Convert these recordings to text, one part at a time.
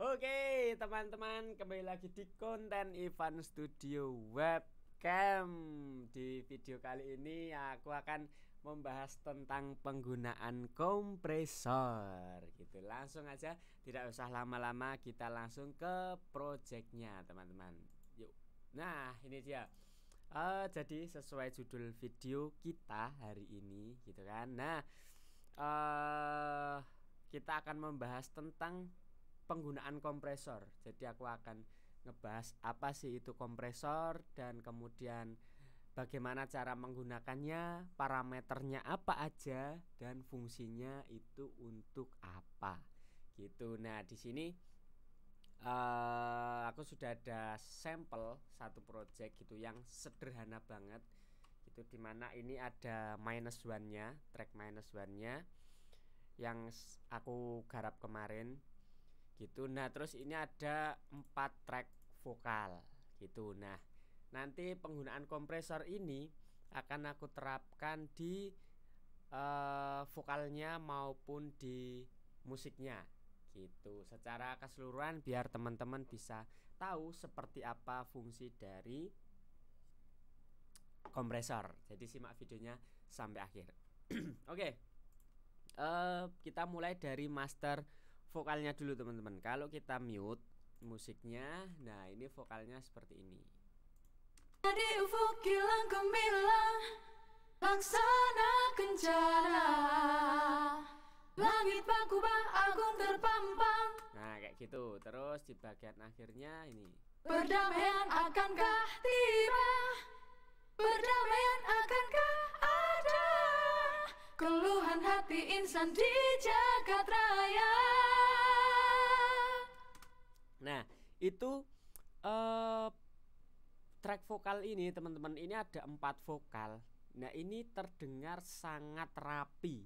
Oke, teman-teman, kembali lagi di konten Ivan Studio Webcam. Di video kali ini aku akan membahas tentang penggunaan kompresor gitu. Langsung aja, tidak usah lama-lama, kita langsung ke projectnya, teman-teman. Yuk. Nah, ini dia. Jadi sesuai judul video kita hari ini gitu kan. Nah, kita akan membahas tentang penggunaan kompresor. Jadi aku akan ngebahas apa sih itu kompresor, dan kemudian bagaimana cara menggunakannya, parameternya apa aja, dan fungsinya itu untuk apa gitu. Nah, di sini aku sudah ada sampel satu project gitu yang sederhana banget gitu, dimana ini ada minus one nya, track minus one nya yang aku garap kemarin gitu. Nah, terus ini ada 4 track vokal gitu. Nah, nanti penggunaan kompresor ini akan aku terapkan di vokalnya maupun di musiknya gitu, secara keseluruhan biar teman-teman bisa tahu seperti apa fungsi dari kompresor. Jadi simak videonya sampai akhir. Oke. Kita mulai dari master vokalnya dulu, teman-teman. Kalau kita mute musiknya, nah ini vokalnya seperti ini. Di ufuk hilang gemilang, laksana kencana, langit bakubah agung terpampang. Nah, kayak gitu. Terus di bagian akhirnya ini, perdamaian akankah tiba, perdamaian akankah ada, keluhan hati insan di jagat raya. Nah, itu track vokal ini, teman-teman, ini ada 4 vokal. Nah, ini terdengar sangat rapi.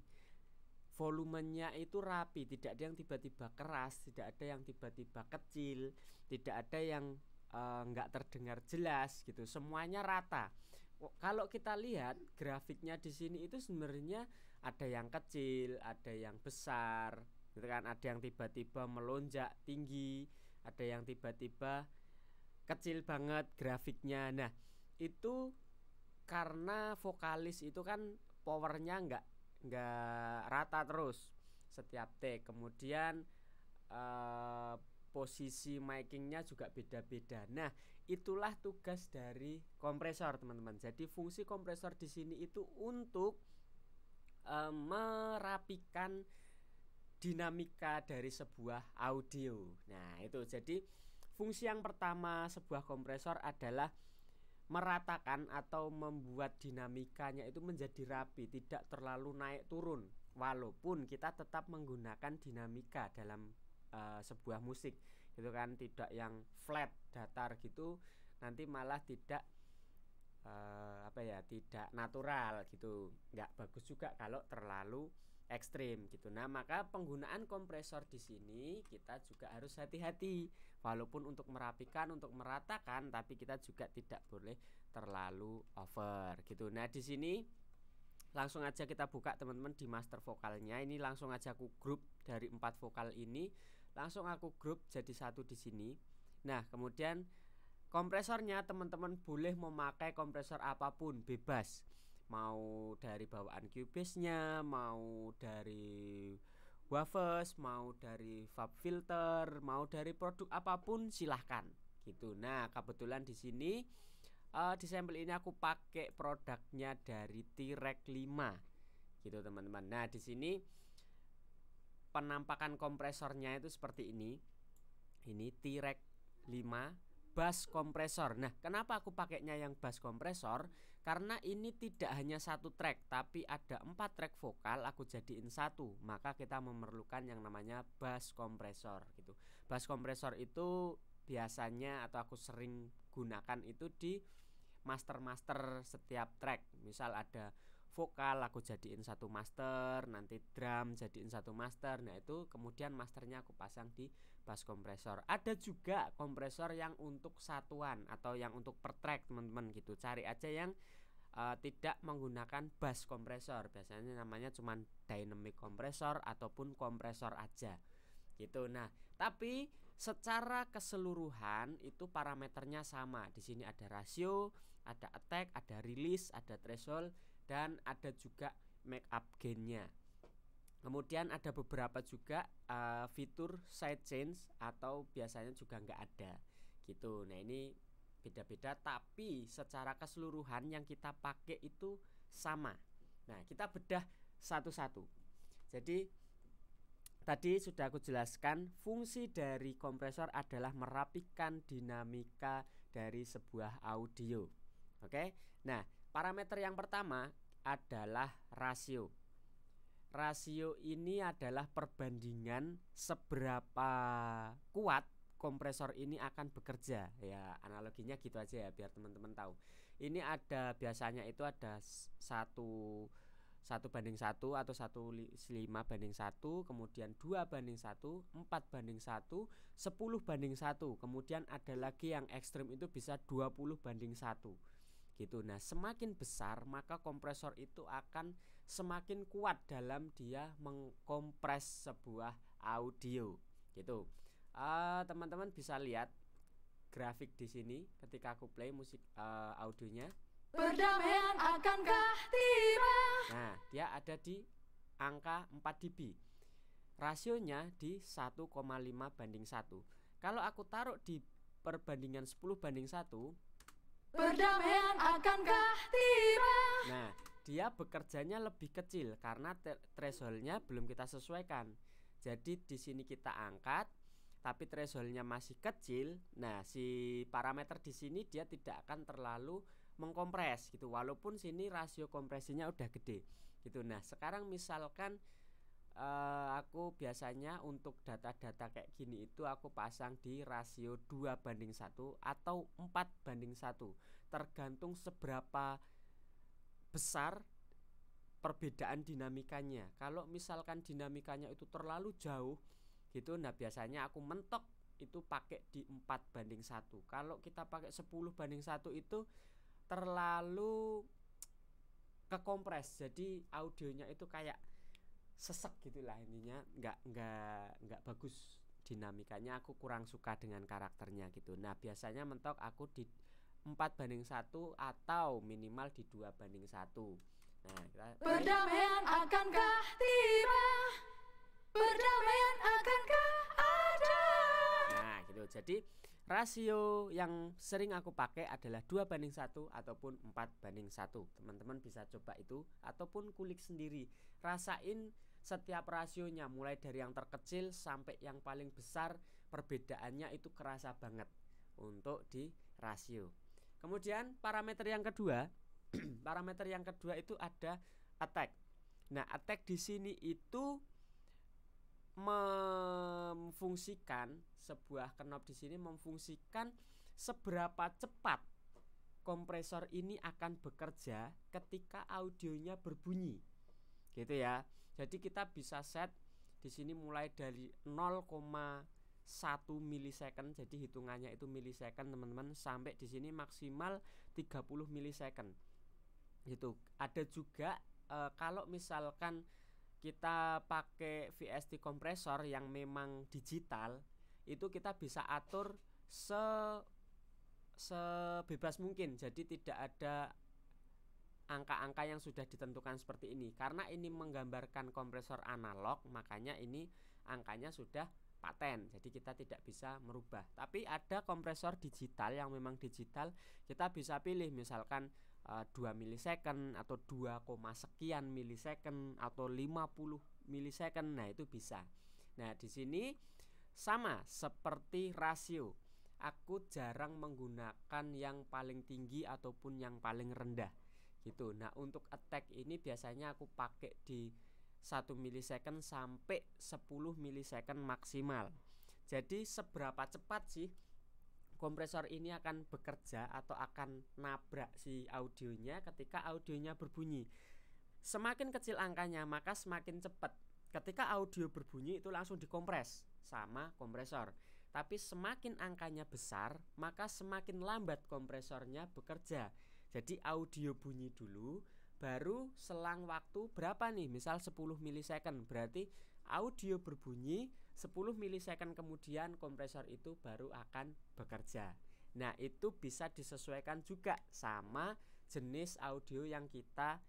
Volumenya itu rapi, tidak ada yang tiba-tiba keras, tidak ada yang tiba-tiba kecil, tidak ada yang nggak terdengar jelas gitu. Semuanya rata. Kalau kita lihat grafiknya di sini itu sebenarnya ada yang kecil, ada yang besar, gitu kan? Ada yang tiba-tiba melonjak tinggi, ada yang tiba-tiba kecil banget grafiknya. Nah, itu karena vokalis itu kan powernya nggak rata terus setiap take. Kemudian posisi micingnya juga beda-beda. Nah, itulah tugas dari kompresor, teman-teman. Jadi fungsi kompresor di sini itu untuk merapikan dinamika dari sebuah audio. Nah, itu jadi fungsi yang pertama sebuah kompresor adalah meratakan atau membuat dinamikanya itu menjadi rapi, tidak terlalu naik turun. Walaupun kita tetap menggunakan dinamika dalam sebuah musik, gitu kan, tidak yang flat datar gitu, nanti malah tidak tidak natural gitu, nggak bagus juga kalau terlalu ekstrim gitu. Nah, maka penggunaan kompresor di sini kita juga harus hati-hati, walaupun untuk merapikan, untuk meratakan, tapi kita juga tidak boleh terlalu over gitu. Nah, di sini langsung aja kita buka, teman-teman, di master vokalnya. Ini langsung aja aku grup dari 4 vokal ini, langsung aku grup jadi satu di sini. Nah, kemudian kompresornya teman-teman boleh memakai kompresor apapun, bebas. Mau dari bawaan Cubase-nya, mau dari Wafes, mau dari Fab Filter, mau dari produk apapun silahkan gitu. Nah, kebetulan di sini di sampel ini aku pakai produknya dari T-Rex 5 gitu, teman-teman. Nah, di sini penampakan kompresornya itu seperti ini. Ini T-Rex 5 bass kompresor. Nah, kenapa aku pakainya yang bass kompresor? Karena ini tidak hanya satu track, tapi ada 4 track vokal aku jadiin satu. Maka kita memerlukan yang namanya bass kompresor gitu. Bass kompresor itu biasanya atau aku sering gunakan itu di master-master setiap track. Misal ada vokal aku jadiin satu master, nanti drum jadiin satu master. Nah, itu kemudian masternya aku pasang di bass kompresor. Ada juga kompresor yang untuk satuan atau yang untuk per track, teman-teman gitu. Cari aja yang tidak menggunakan bass kompresor. Biasanya namanya cuman dynamic kompresor ataupun kompresor aja gitu. Nah, tapi secara keseluruhan itu parameternya sama. Di sini ada rasio, ada attack, ada release, ada threshold, dan ada juga make up gainnya. Kemudian ada beberapa juga fitur side change atau biasanya juga nggak ada gitu. Nah, ini beda-beda, tapi secara keseluruhan yang kita pakai itu sama. Nah, kita bedah satu-satu. Jadi tadi sudah aku jelaskan, fungsi dari kompresor adalah merapikan dinamika dari sebuah audio. Oke. Nah, parameter yang pertama adalah rasio. Rasio ini adalah perbandingan seberapa kuat kompresor ini akan bekerja. Ya, analoginya gitu aja ya biar teman-teman tahu. Ini ada biasanya itu ada 1:1 atau 1:5, kemudian 2:1, 4:1, 10:1. Kemudian ada lagi yang ekstrim itu bisa 20:1 gitu. Nah, semakin besar maka kompresor itu akan semakin kuat dalam dia mengkompres sebuah audio gitu. Teman-teman bisa lihat grafik di sini ketika aku play musik audionya. Perdamaian akankah tiba? Nah, dia ada di angka 4 dB. Rasionya di 1,5:1. Kalau aku taruh di perbandingan 10:1, perdamaian akankah tiba? nah, dia bekerjanya lebih kecil karena thresholdnya belum kita sesuaikan. Jadi di sini kita angkat, tapi thresholdnya masih kecil. Nah, si parameter di sini dia tidak akan terlalu mengkompres gitu, walaupun sini rasio kompresinya udah gede gitu. Nah, sekarang misalkan aku biasanya untuk data-data kayak gini itu aku pasang di rasio 2:1 atau 4:1, tergantung seberapa besar perbedaan dinamikanya. Kalau misalkan dinamikanya itu terlalu jauh gitu, nah biasanya aku mentok itu pakai di 4:1. Kalau kita pakai 10:1 itu terlalu kekompres, jadi audionya itu kayak sesek gitulah, intinya nggak bagus dinamikanya. Aku kurang suka dengan karakternya gitu. Nah, biasanya mentok aku di 4:1 atau minimal di 2:1. Nah, perdamaian akankah tiba? Perdamaian akankah ada? Nah, gitu. Jadi rasio yang sering aku pakai adalah 2:1 ataupun 4:1. Teman-teman bisa coba itu ataupun kulik sendiri. Rasain setiap rasionya mulai dari yang terkecil sampai yang paling besar, perbedaannya itu kerasa banget untuk di rasio. Kemudian parameter yang kedua, parameter yang kedua itu ada attack. Nah, attack di sini itu memfungsikan sebuah knob di sini memfungsikan seberapa cepat kompresor ini akan bekerja ketika audionya berbunyi, gitu ya. Jadi kita bisa set di sini mulai dari 0,1 milisecond, jadi hitungannya itu milisecond teman-teman, sampai di sini maksimal 30 milisecond. Gitu. Ada juga kalau misalkan kita pakai VST kompresor yang memang digital, itu kita bisa atur sebebas mungkin. Jadi tidak ada angka-angka yang sudah ditentukan seperti ini. Karena ini menggambarkan kompresor analog, makanya ini angkanya sudah paten. Jadi kita tidak bisa merubah. Tapi ada kompresor digital yang memang digital, kita bisa pilih misalkan 2 milisecond atau 2, sekian milisecond atau 50 milisecond. Nah, itu bisa. Nah, di sini sama seperti rasio. Aku jarang menggunakan yang paling tinggi ataupun yang paling rendah gitu. Nah, untuk attack ini biasanya aku pakai di 1 milisecond sampai 10 milisecond maksimal. Jadi seberapa cepat sih kompresor ini akan bekerja atau akan nabrak si audionya ketika audionya berbunyi. Semakin kecil angkanya maka semakin cepat. Ketika audio berbunyi itu langsung dikompres sama kompresor. Tapi semakin angkanya besar maka semakin lambat kompresornya bekerja. Jadi audio bunyi dulu, baru selang waktu berapa nih, misal 10 milisecond, berarti audio berbunyi 10 milisecond kemudian kompresor itu baru akan bekerja. Nah, itu bisa disesuaikan juga sama jenis audio yang kita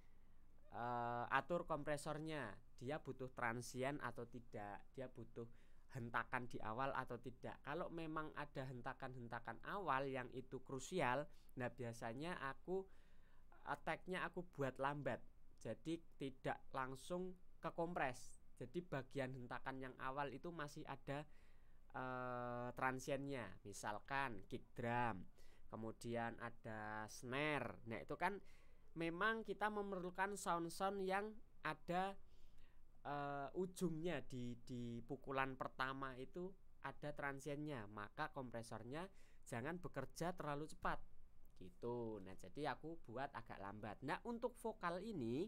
atur kompresornya. Dia butuh transient atau tidak, dia butuh hentakan di awal atau tidak. Kalau memang ada hentakan-hentakan awal yang itu krusial, nah biasanya aku attack-nya aku buat lambat, jadi tidak langsung ke kompres. Jadi bagian hentakan yang awal itu masih ada transientnya, misalkan kick drum, kemudian ada snare. Nah itu kan memang kita memerlukan sound-sound yang ada ujungnya di pukulan pertama itu ada transientnya, maka kompresornya jangan bekerja terlalu cepat gitu. Nah jadi aku buat agak lambat. Nah untuk vokal ini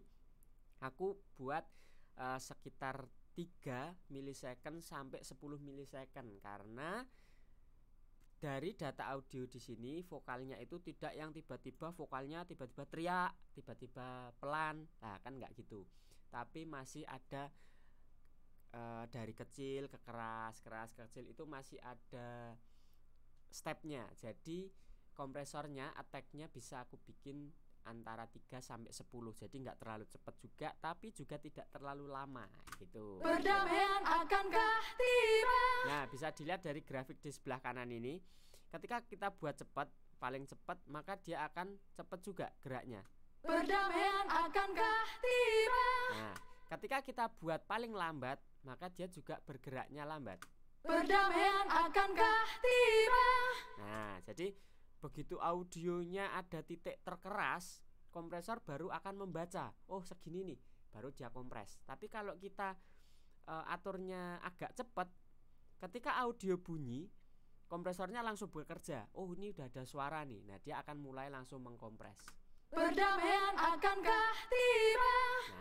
aku buat sekitar 3 milisecond sampai 10 milisecond, karena dari data audio di sini vokalnya itu tidak yang tiba-tiba vokalnya tiba-tiba teriak, tiba-tiba pelan. Nah kan nggak gitu, tapi masih ada dari kecil ke keras, keras ke kecil, itu masih ada stepnya. Jadi kompresornya attack-nya bisa aku bikin antara 3 sampai 10. Jadi nggak terlalu cepat juga, tapi juga tidak terlalu lama gitu. Perdamaian akankah tiba? Nah, bisa dilihat dari grafik di sebelah kanan ini. Ketika kita buat cepat, paling cepat, maka dia akan cepat juga geraknya. Perdamaian akankah tiba? Nah, ketika kita buat paling lambat, maka dia juga bergeraknya lambat. Perdamaian akankah tiba? Nah, jadi begitu audionya ada titik terkeras, kompresor baru akan membaca, oh segini nih, baru dia kompres. Tapi kalau kita aturnya agak cepat, ketika audio bunyi, kompresornya langsung bekerja. Oh ini udah ada suara nih, nah dia akan mulai langsung mengkompres. Perdamaian akankah tiba?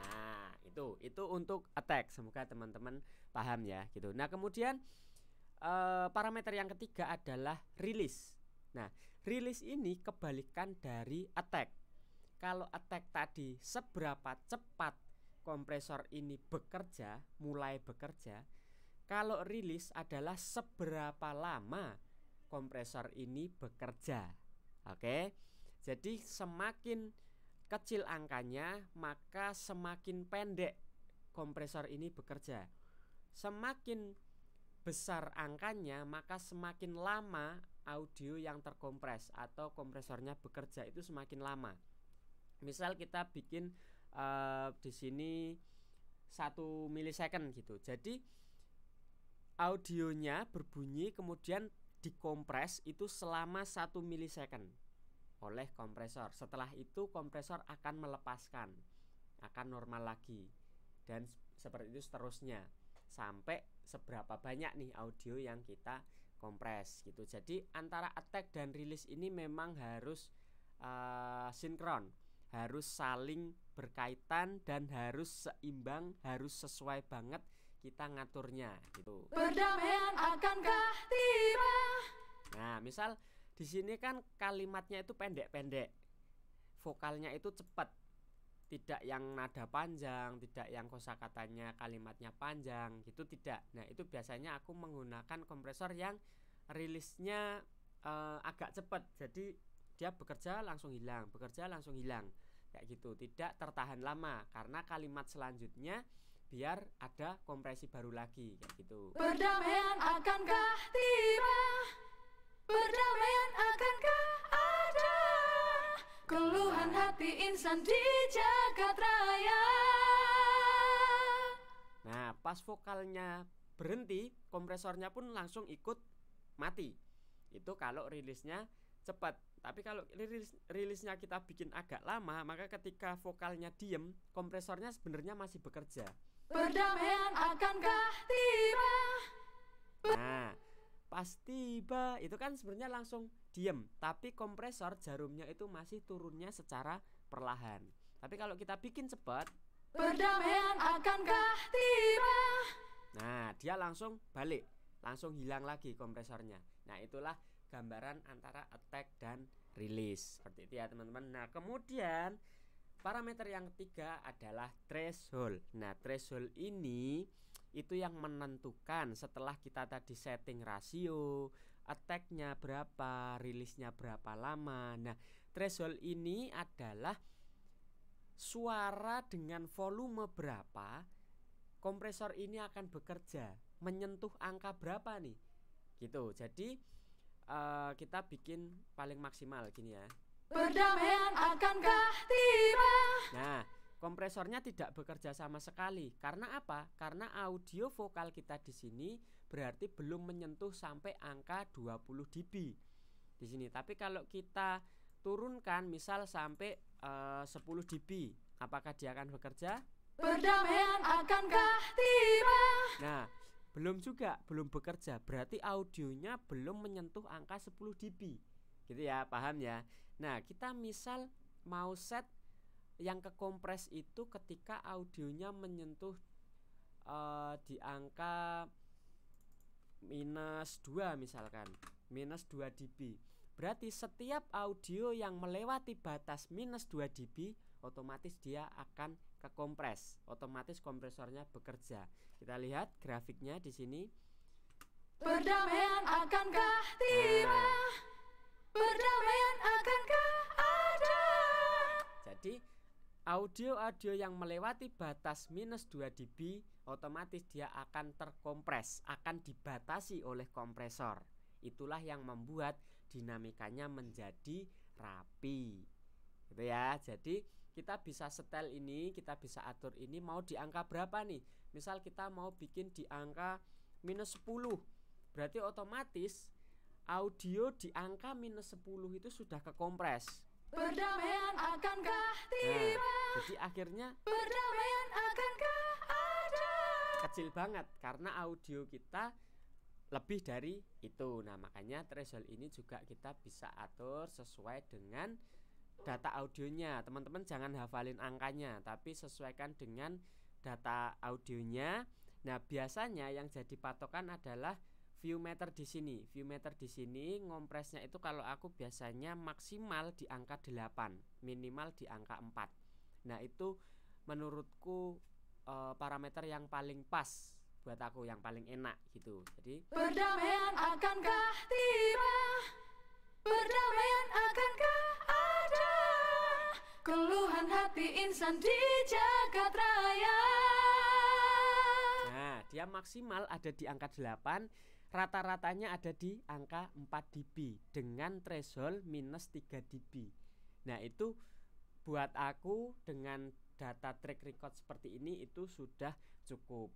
Nah itu untuk attack. Semoga teman-teman paham ya gitu. Nah kemudian parameter yang ketiga adalah release. Nah release ini kebalikan dari attack. Kalau attack tadi seberapa cepat kompresor ini bekerja, mulai bekerja, kalau release adalah seberapa lama kompresor ini bekerja. Oke. Jadi semakin kecil angkanya, maka semakin pendek kompresor ini bekerja. Semakin besar angkanya, maka semakin lama audio yang terkompres atau kompresornya bekerja itu semakin lama. Misal kita bikin di sini 1 milisecond gitu. Jadi audionya berbunyi kemudian dikompres itu selama 1 milisecond oleh kompresor. Setelah itu kompresor akan melepaskan, akan normal lagi, dan seperti itu seterusnya sampai seberapa banyak nih audio yang kita kompres gitu. Jadi antara attack dan release ini memang harus sinkron, harus saling berkaitan dan harus seimbang, harus sesuai banget kita ngaturnya gitu. Perdamaian akankah tiba? Nah, misal di sini kan kalimatnya itu pendek-pendek, vokalnya itu cepat, tidak yang nada panjang, tidak yang kosakatanya kalimatnya panjang gitu, tidak. Nah itu biasanya aku menggunakan kompresor yang rilisnya agak cepat, jadi dia bekerja langsung hilang, bekerja langsung hilang kayak gitu, tidak tertahan lama, karena kalimat selanjutnya biar ada kompresi baru lagi kayak gitu. Perdamaian akankah tiba? Perdamaian akankah ada? Keluhan hati insan di jagat raya. Nah pas vokalnya berhenti, kompresornya pun langsung ikut mati. Itu kalau rilisnya cepat. Tapi kalau rilisnya kita bikin agak lama, maka ketika vokalnya diem, kompresornya sebenarnya masih bekerja. Perdamaian akankah tiba? Nah pas tiba itu kan sebenarnya langsung diem, tapi kompresor jarumnya itu masih turunnya secara perlahan. Tapi kalau kita bikin cepat, perdamaian akankah tiba? nah dia langsung balik, langsung hilang lagi kompresornya. Nah itulah gambaran antara attack dan release, seperti itu ya teman-teman. Nah kemudian parameter yang ketiga adalah threshold. Nah threshold ini itu yang menentukan setelah kita tadi setting rasio, attack-nya berapa, rilisnya berapa lama. Nah, threshold ini adalah suara dengan volume berapa kompresor ini akan bekerja, menyentuh angka berapa nih gitu. Jadi kita bikin paling maksimal gini ya. Perdamaian akankah tiba? Nah, kompresornya tidak bekerja sama sekali. Karena apa? Karena audio vokal kita di sini berarti belum menyentuh sampai angka 20 dB di sini. Tapi kalau kita turunkan misal sampai 10 dB, apakah dia akan bekerja? Perdamaian akankah tiba? Nah, belum bekerja. Berarti audionya belum menyentuh angka 10 dB. Gitu ya, paham ya? Nah, kita misal mau set yang kekompres itu ketika audionya menyentuh di angka -2 misalkan, -2 dB. Berarti setiap audio yang melewati batas -2 dB otomatis dia akan kekompres, otomatis kompresornya bekerja. Kita lihat grafiknya di sini. Perdamaian akankah tiba? Perdamaian akankah ada? Jadi audio yang melewati batas -2 dB otomatis dia akan terkompres, akan dibatasi oleh kompresor. Itulah yang membuat dinamikanya menjadi rapi, gitu ya. Jadi kita bisa setel ini, kita bisa atur ini mau di angka berapa nih. Misal kita mau bikin di angka -10, berarti otomatis audio di angka -10 itu sudah kekompres. Perdamaian akankah tiba? Nah, jadi akhirnya Perdamaian akankah ada? kecil banget karena audio kita lebih dari itu. Nah, makanya threshold ini juga kita bisa atur sesuai dengan data audionya. Teman-teman jangan hafalin angkanya, tapi sesuaikan dengan data audionya. Nah, biasanya yang jadi patokan adalah view meter di sini. View meter di sini ngompresnya itu kalau aku biasanya maksimal di angka 8, minimal di angka 4. Nah, itu menurutku parameter yang paling pas buat aku, yang paling enak gitu. Jadi Perdamaian akankah tiba? Perdamaian akankah ada? Keluhan hati insan di jagat raya. nah, dia maksimal ada di angka 8, rata-ratanya ada di angka 4 dB dengan threshold -3 dB. Nah, itu buat aku dengan data track record seperti ini itu sudah cukup.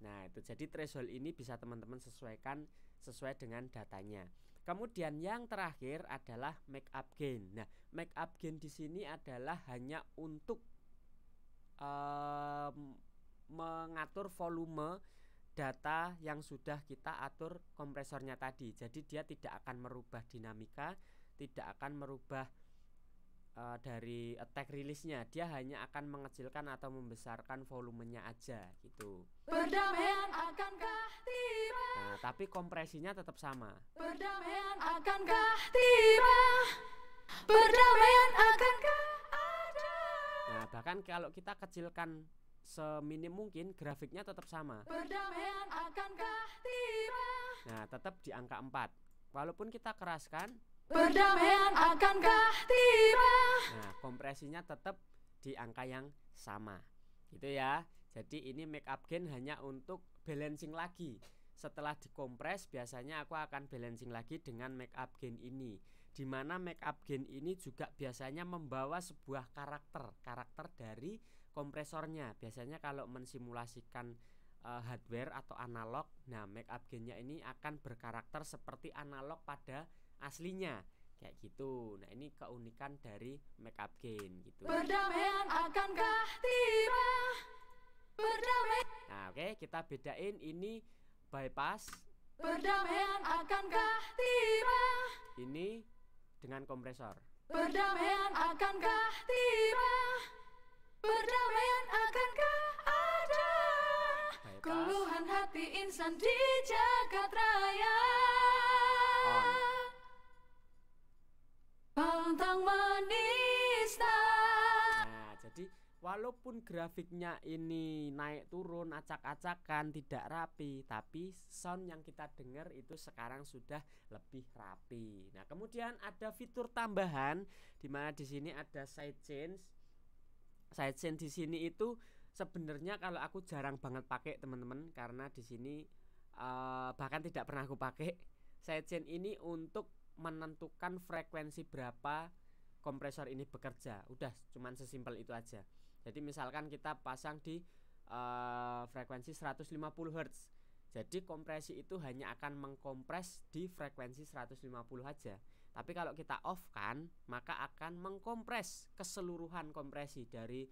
Nah, itu jadi threshold ini bisa teman-teman sesuaikan sesuai dengan datanya. Kemudian yang terakhir adalah make up gain. Nah, make up gain di sini adalah hanya untuk mengatur volume data yang sudah kita atur kompresornya tadi. Jadi dia tidak akan merubah dinamika, tidak akan merubah dari attack rilisnya. Dia hanya akan mengecilkan atau membesarkan volumenya aja gitu. Perdamaian akankah tiba? Nah, tapi kompresinya tetap sama. Perdamaian akankah tiba? Perdamaian akankah ada? Nah, bahkan kalau kita kecilkan seminim mungkin, grafiknya tetap sama. Perdamaian akankah tiba? Nah, tetap di angka 4. Walaupun kita keraskan, Perdamaian akankah tiba? nah, kompresinya tetap di angka yang sama. Gitu ya. Jadi ini make up gain hanya untuk balancing lagi. Setelah dikompres biasanya aku akan balancing lagi dengan make up gain ini. Dimana make up gain ini juga biasanya membawa sebuah karakter dari kompresornya. Biasanya kalau mensimulasikan hardware atau analog, nah make up gainnya ini akan berkarakter seperti analog pada aslinya kayak gitu. Nah, ini keunikan dari make up gain gitu. Perdamaian akankah tiba? Perdamaian. Nah, oke, kita bedain ini bypass, Perdamaian akankah tiba? ini dengan kompresor. Perdamaian akankah tiba? Perdamaian akankah ada? Bypass Keluhan hati insan di jagat raya. on. Pantang menista. Nah, jadi walaupun grafiknya ini naik turun acak-acakan tidak rapi, tapi sound yang kita dengar itu sekarang sudah lebih rapi. Nah, kemudian ada fitur tambahan di mana di sini ada sidechain. Sidechain di sini itu sebenarnya kalau aku jarang banget pakai teman-teman, karena di sini bahkan tidak pernah aku pakai. Sidechain ini untuk menentukan frekuensi berapa kompresor ini bekerja. Udah cuman sesimpel itu aja. Jadi misalkan kita pasang di frekuensi 150 Hz. Jadi kompresi itu hanya akan mengkompres di frekuensi 150 aja. Tapi kalau kita off kan, maka akan mengkompres keseluruhan kompresi dari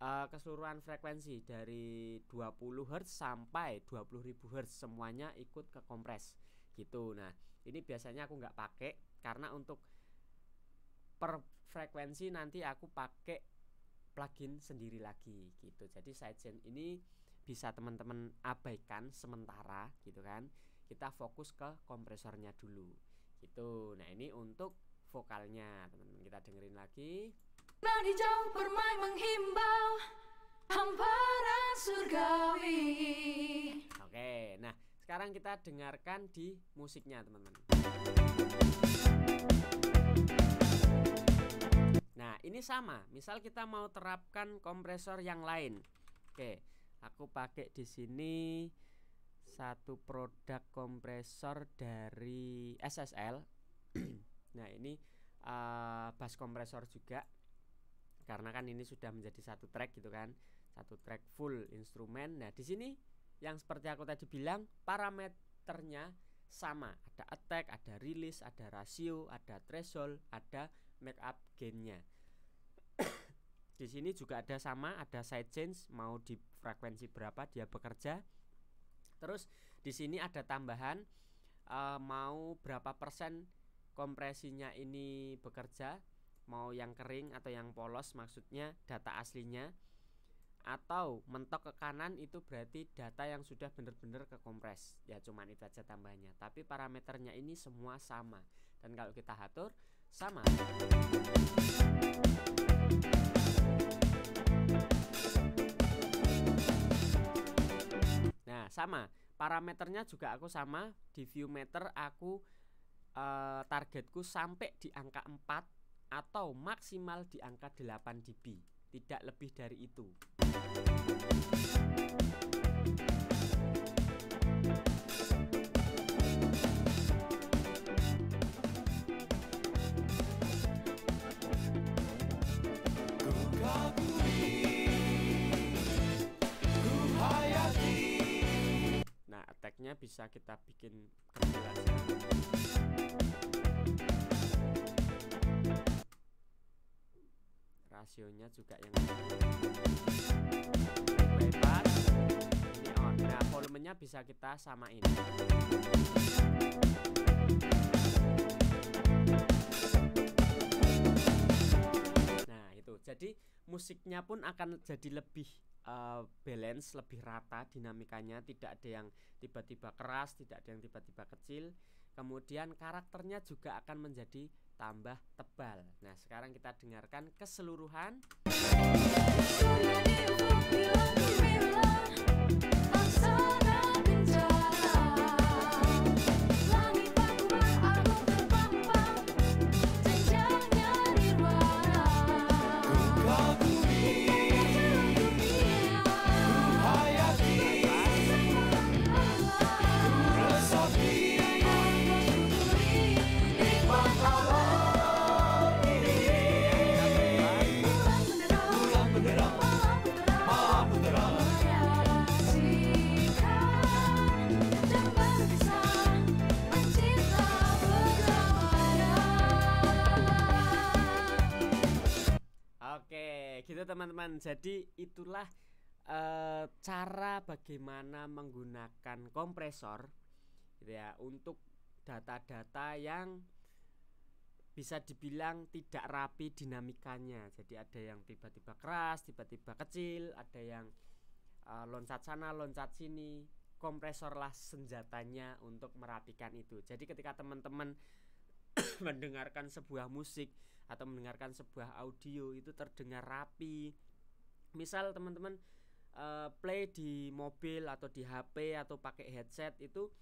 keseluruhan frekuensi dari 20 Hz sampai 20.000 Hz, semuanya ikut ke kompres gitu. Nah, ini biasanya aku nggak pakai karena untuk per frekuensi nanti aku pakai plugin sendiri lagi gitu. Jadi sidechain ini bisa teman-teman abaikan sementara gitu kan. Kita fokus ke kompresornya dulu gitu. Nah, ini untuk vokalnya teman-teman, kita dengerin lagi. Nah hijau permai menghimbau hamparan surgawi. Oke, nah sekarang kita dengarkan di musiknya teman-teman. Nah, ini sama. Misal kita mau terapkan kompresor yang lain. Oke, aku pakai di sini satu produk kompresor dari SSL. Nah, ini bass kompresor juga. Karena kan ini sudah menjadi satu track gitu kan. Satu track full instrumen. Nah, di sini yang seperti aku tadi bilang, parameternya sama. Ada attack, ada release, ada rasio, ada threshold, ada makeup gainnya. Di sini juga ada sama, ada sidechain, mau di frekuensi berapa dia bekerja. Terus di sini ada tambahan mau berapa persen kompresinya ini bekerja, mau yang kering atau yang polos, maksudnya data aslinya, atau mentok ke kanan itu berarti data yang sudah benar-benar kekompres. Ya cuman itu aja tambahnya. Tapi parameternya ini semua sama. Dan kalau kita atur sama. Nah, sama. Parameternya juga aku sama. Di view meter aku targetku sampai di angka 4 atau maksimal di angka 8 dB. Tidak lebih dari itu. Nah, attack-nya bisa kita bikin kecil aja. Rasionya juga yang bypass ini on. Nah, volumenya bisa kita samain. Nah, itu jadi musiknya pun akan jadi lebih balance, lebih rata dinamikanya. Tidak ada yang tiba-tiba keras, tidak ada yang tiba-tiba kecil. Kemudian karakternya juga akan menjadi tambah tebal. Nah, sekarang kita dengarkan keseluruhan. Gitu teman-teman. Jadi itulah cara bagaimana menggunakan kompresor gitu ya, untuk data-data yang bisa dibilang tidak rapi dinamikanya. Jadi ada yang tiba-tiba keras, tiba-tiba kecil, ada yang loncat sana, loncat sini. Kompresorlah senjatanya untuk merapikan itu. Jadi ketika teman-teman mendengarkan sebuah musik atau mendengarkan sebuah audio itu terdengar rapi, Misal teman-teman play di mobil atau di HP atau pakai headset itu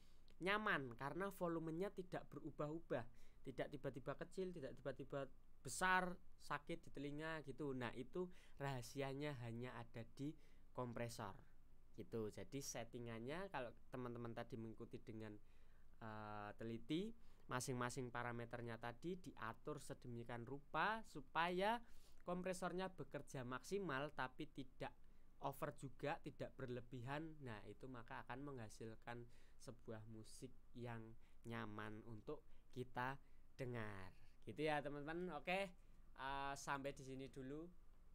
nyaman karena volumenya tidak berubah-ubah, tidak tiba-tiba kecil, tidak tiba-tiba besar, sakit di telinga gitu. Nah, itu rahasianya hanya ada di kompresor gitu. Jadi settingannya kalau teman-teman tadi mengikuti dengan teliti, masing-masing parameternya tadi diatur sedemikian rupa supaya kompresornya bekerja maksimal tapi tidak over juga, tidak berlebihan. Nah, itu maka akan menghasilkan sebuah musik yang nyaman untuk kita dengar. Gitu ya, teman-teman. Oke. Sampai di sini dulu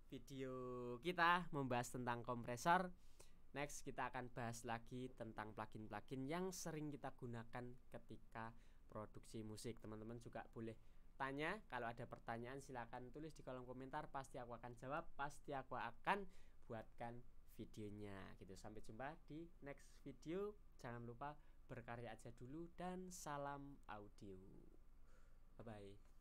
video kita membahas tentang kompresor. Next kita akan bahas lagi tentang plugin-plugin yang sering kita gunakan ketika produksi musik. Teman-teman juga boleh tanya, kalau ada pertanyaan silakan tulis di kolom komentar, pasti aku akan jawab, pasti aku akan buatkan videonya gitu. Sampai jumpa di next video. Jangan lupa berkarya aja dulu dan salam audio. Bye bye.